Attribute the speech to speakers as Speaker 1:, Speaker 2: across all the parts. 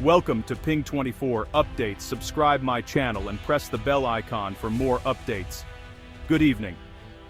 Speaker 1: Welcome to Ping 24 Updates. Subscribe my channel and press the bell icon for more updates. Good evening.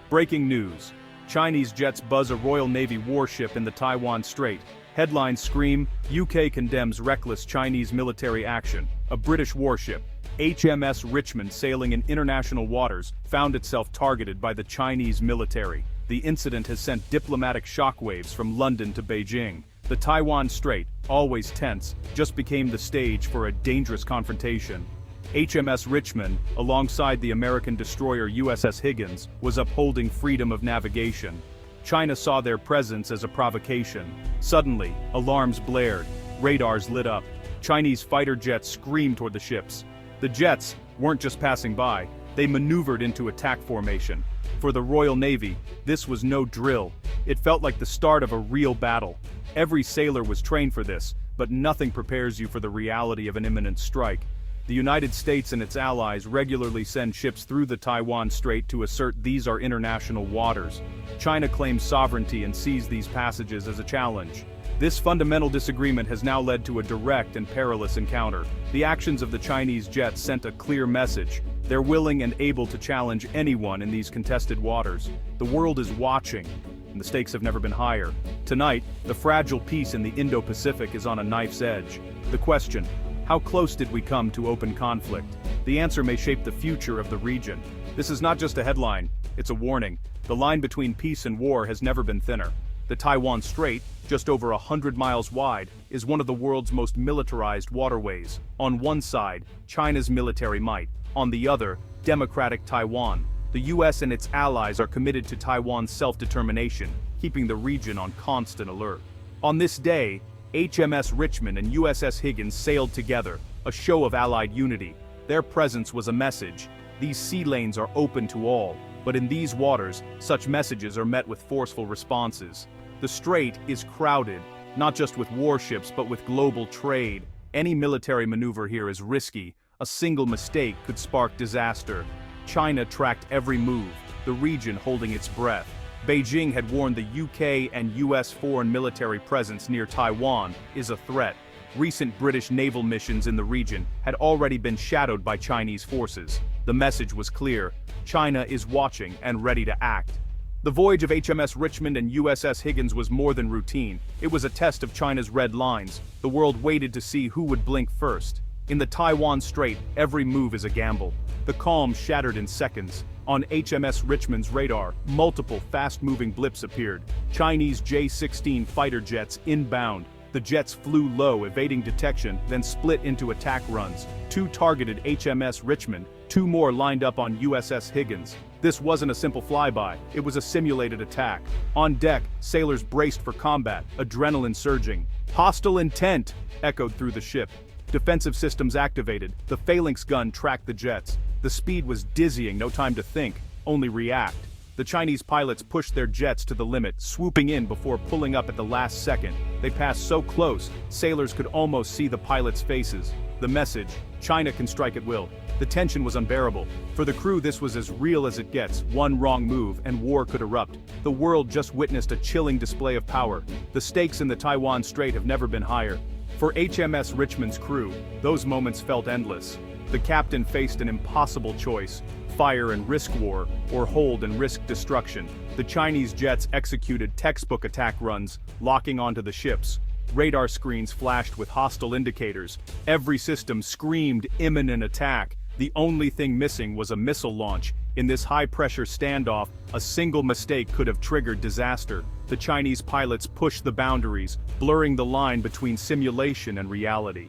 Speaker 1: Breaking news. Chinese jets buzz a Royal Navy warship in the Taiwan Strait. Headlines scream, UK condemns reckless Chinese military action. A British warship, HMS Richmond, sailing in international waters, found itself targeted by the Chinese military. The incident has sent diplomatic shockwaves from London to Beijing. The Taiwan Strait, always tense, just became the stage for a dangerous confrontation. HMS Richmond, alongside the American destroyer USS Higgins, was upholding freedom of navigation. China saw their presence as a provocation. Suddenly, alarms blared, radars lit up. Chinese fighter jets screamed toward the ships. The jets weren't just passing by, they maneuvered into attack formation. For the Royal Navy, this was no drill. It felt like the start of a real battle. Every sailor was trained for this, but nothing prepares you for the reality of an imminent strike. The United States and its allies regularly send ships through the Taiwan Strait to assert these are international waters. China claims sovereignty and sees these passages as a challenge. This fundamental disagreement has now led to a direct and perilous encounter. The actions of the Chinese jets sent a clear message. They're willing and able to challenge anyone in these contested waters. The world is watching, and the stakes have never been higher. Tonight, the fragile peace in the Indo-Pacific is on a knife's edge. The question, how close did we come to open conflict? The answer may shape the future of the region. This is not just a headline, it's a warning. The line between peace and war has never been thinner. The Taiwan Strait, just over 100 miles wide, is one of the world's most militarized waterways. On one side, China's military might. On the other, democratic Taiwan. The U.S. and its allies are committed to Taiwan's self-determination, keeping the region on constant alert. On this day, HMS Richmond and USS Higgins sailed together, a show of allied unity. Their presence was a message. These sea lanes are open to all, but in these waters, such messages are met with forceful responses. The strait is crowded, not just with warships but with global trade. Any military maneuver here is risky. A single mistake could spark disaster. China tracked every move, the region holding its breath. Beijing had warned the UK and US foreign military presence near Taiwan is a threat. Recent British naval missions in the region had already been shadowed by Chinese forces. The message was clear: China is watching and ready to act. The voyage of HMS Richmond and USS Higgins was more than routine. It was a test of China's red lines. The world waited to see who would blink first. In the Taiwan Strait, every move is a gamble. The calm shattered in seconds. On HMS Richmond's radar, multiple fast-moving blips appeared. Chinese J-16 fighter jets inbound. The jets flew low, evading detection, then split into attack runs. Two targeted HMS Richmond, two more lined up on USS Higgins. This wasn't a simple flyby, it was a simulated attack. On deck, sailors braced for combat, adrenaline surging. Hostile intent echoed through the ship. Defensive systems activated, the phalanx gun tracked the jets. The speed was dizzying, no time to think, only react. The Chinese pilots pushed their jets to the limit, swooping in before pulling up at the last second. They passed so close, sailors could almost see the pilots' faces. The message, China can strike at will. The tension was unbearable. For the crew, this was as real as it gets. One wrong move, and war could erupt. The world just witnessed a chilling display of power. The stakes in the Taiwan Strait have never been higher. For HMS Richmond's crew, those moments felt endless. The captain faced an impossible choice: fire and risk war, or hold and risk destruction. The Chinese jets executed textbook attack runs, locking onto the ships. Radar screens flashed with hostile indicators. Every system screamed imminent attack. The only thing missing was a missile launch. In this high-pressure standoff, a single mistake could have triggered disaster. The Chinese pilots pushed the boundaries, blurring the line between simulation and reality.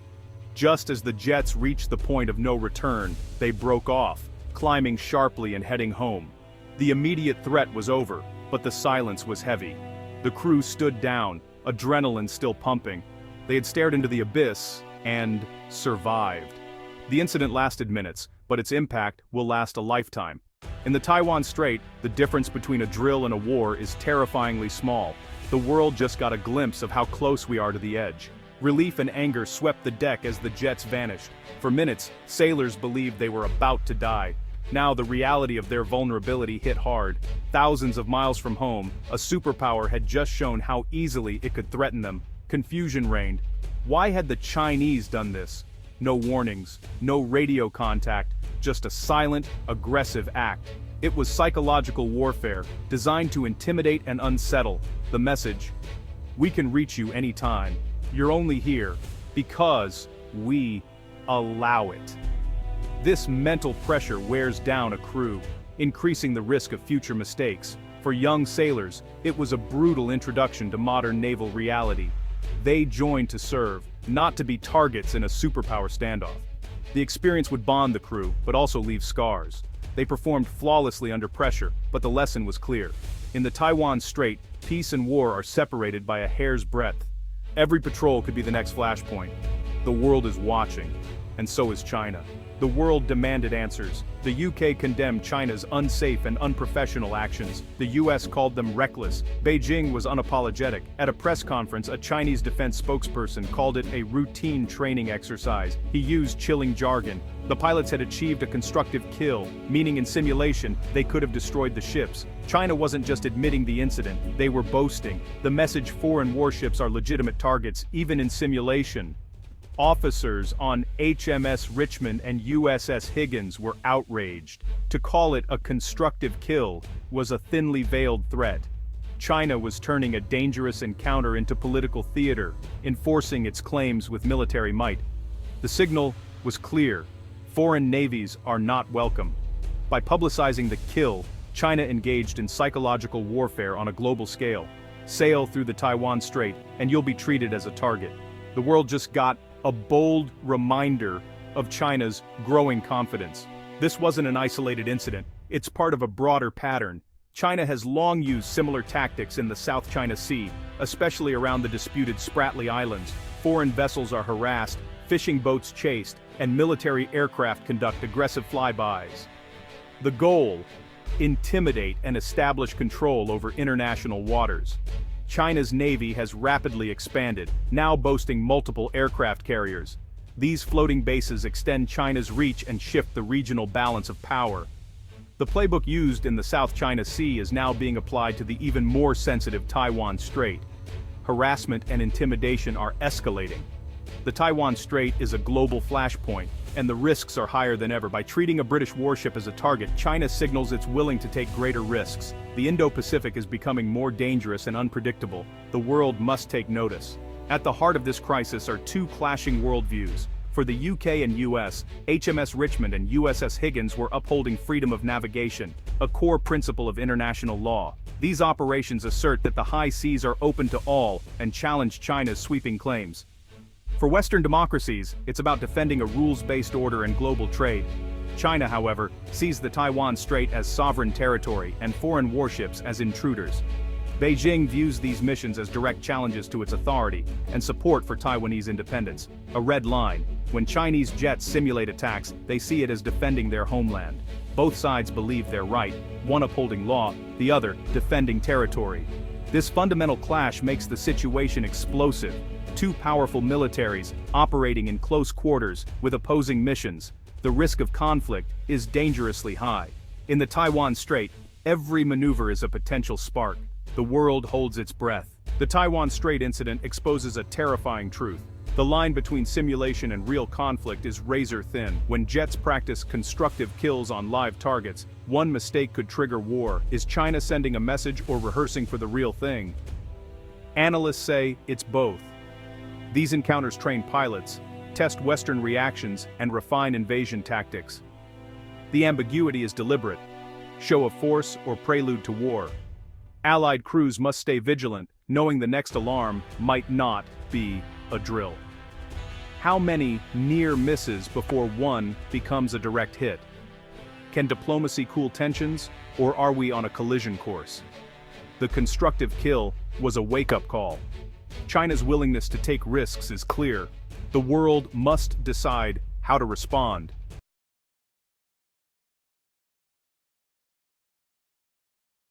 Speaker 1: Just as the jets reached the point of no return, they broke off, climbing sharply and heading home. The immediate threat was over, but the silence was heavy. The crew stood down, adrenaline still pumping. They had stared into the abyss and survived. The incident lasted minutes, but its impact will last a lifetime. In the Taiwan Strait, the difference between a drill and a war is terrifyingly small. The world just got a glimpse of how close we are to the edge. Relief and anger swept the deck as the jets vanished. For minutes, sailors believed they were about to die. Now the reality of their vulnerability hit hard. Thousands of miles from home, a superpower had just shown how easily it could threaten them. Confusion reigned. Why had the Chinese done this? No warnings, no radio contact, just a silent, aggressive act. It was psychological warfare, designed to intimidate and unsettle. The message: we can reach you anytime. You're only here because we allow it. This mental pressure wears down a crew, increasing the risk of future mistakes. For young sailors, it was a brutal introduction to modern naval reality. They joined to serve, not to be targets in a superpower standoff. The experience would bond the crew, but also leave scars. They performed flawlessly under pressure, but the lesson was clear. In the Taiwan Strait, peace and war are separated by a hair's breadth. Every patrol could be the next flashpoint. The world is watching, and so is China. The world demanded answers. The UK condemned China's unsafe and unprofessional actions. The US called them reckless. Beijing was unapologetic. At a press conference, a Chinese defense spokesperson called it a routine training exercise. He used chilling jargon. The pilots had achieved a constructive kill, meaning in simulation, they could have destroyed the ships. China wasn't just admitting the incident, they were boasting. The message: foreign warships are legitimate targets, even in simulation. Officers on HMS Richmond and USS Higgins were outraged. To call it a constructive kill was a thinly veiled threat. China was turning a dangerous encounter into political theater, enforcing its claims with military might. The signal was clear: foreign navies are not welcome. By publicizing the kill, China engaged in psychological warfare on a global scale. Sail through the Taiwan Strait, and you'll be treated as a target. The world just got a bold reminder of China's growing confidence. This wasn't an isolated incident, it's part of a broader pattern. China has long used similar tactics in the South China Sea, especially around the disputed Spratly Islands. Foreign vessels are harassed, fishing boats chased, and military aircraft conduct aggressive flybys. The goal: intimidate and establish control over international waters. China's navy has rapidly expanded, now boasting multiple aircraft carriers. These floating bases extend China's reach and shift the regional balance of power. The playbook used in the South China Sea is now being applied to the even more sensitive Taiwan Strait. Harassment and intimidation are escalating. The Taiwan Strait is a global flashpoint, and the risks are higher than ever. By treating a British warship as a target, China signals it's willing to take greater risks. The Indo-Pacific is becoming more dangerous and unpredictable. The world must take notice. At the heart of this crisis are two clashing worldviews. For the UK and US, HMS Richmond and USS Higgins were upholding freedom of navigation, a core principle of international law. These operations assert that the high seas are open to all and challenge China's sweeping claims. For Western democracies, it's about defending a rules-based order and global trade. China, however, sees the Taiwan Strait as sovereign territory and foreign warships as intruders. Beijing views these missions as direct challenges to its authority and support for Taiwanese independence, a red line. When Chinese jets simulate attacks, they see it as defending their homeland. Both sides believe they're right, one upholding law, the other defending territory. This fundamental clash makes the situation explosive. Two powerful militaries operating in close quarters with opposing missions. The risk of conflict is dangerously high. In the Taiwan Strait, every maneuver is a potential spark. The world holds its breath. The Taiwan Strait incident exposes a terrifying truth. The line between simulation and real conflict is razor thin. When jets practice constructive kills on live targets, one mistake could trigger war. Is China sending a message or rehearsing for the real thing? Analysts say it's both. These encounters train pilots, test Western reactions, and refine invasion tactics. The ambiguity is deliberate: show of force or prelude to war. Allied crews must stay vigilant, knowing the next alarm might not be a drill. How many near misses before one becomes a direct hit? Can diplomacy cool tensions, or are we on a collision course? The constructive kill was a wake-up call. China's willingness to take risks is clear. The world must decide how to respond.